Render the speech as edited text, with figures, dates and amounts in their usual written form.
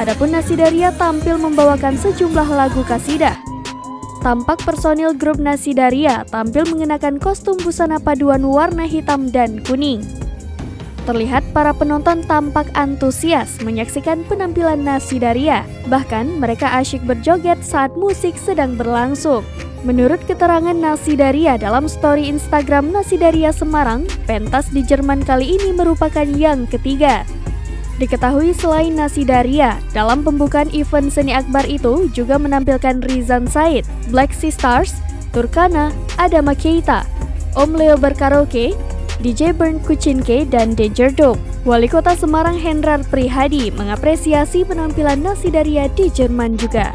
Adapun Nasidaria tampil membawakan sejumlah lagu kasidah. Tampak personil grup Nasidaria tampil mengenakan kostum busana paduan warna hitam dan kuning. Terlihat para penonton tampak antusias menyaksikan penampilan Nasidaria. Bahkan mereka asyik berjoget saat musik sedang berlangsung. Menurut keterangan Nasidaria dalam story Instagram Nasidaria Semarang, pentas di Jerman kali ini merupakan yang ketiga. Diketahui selain Nasidaria, dalam pembukaan event seni akbar itu juga menampilkan Rizan Said, Black Sisters, Turkana, Adama Keita, Om Leo Berkaraoke, DJ Bernd Kucinke, dan Danger Dog. Wali Kota Semarang Hendrar Prihadi mengapresiasi penampilan Nasidaria di Jerman juga.